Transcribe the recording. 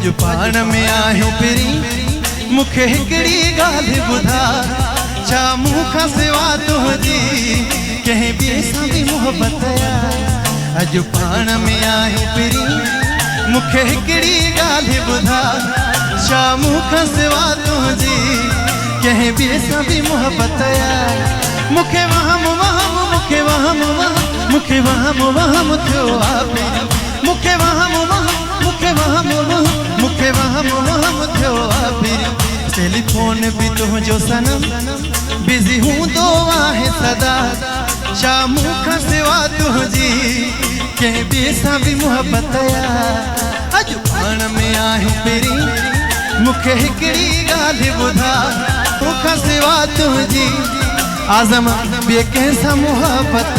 अज पाण में आहियूं पिरी मुखे हिकड़ी गाल्हि ॿुधा छा मूंखां सिवा तुंहिंजी कंहिं ॿिए सां बि मोहबत अज पाण में आहियूं पिरी मुखे हिकड़ी गाल्हि ॿुधा छा मूंखां सिवा तुंहिंजी कंहिं ॿिए सां बि मोहबत मुखे वहम वहम मुखे वहम वहम मुखे वहम वहम थियो आहे मुखे वहम वहम मुखे वहम वहम मुखे वहम वहम थियो आहे टेलीफोन भी तुझो सनम बिजी हूंदो आहे सदा छा मूंखां सिवा तुंहिंजी कंहिं ॿिए सां बि मोहबत अज पाण में आहियूं पिरी मुखे हिकड़ी ॻाल्हि ॿुधा तोखां सिवा तुंहिंजी आज़म ॿिए कंहिं सां मोहबत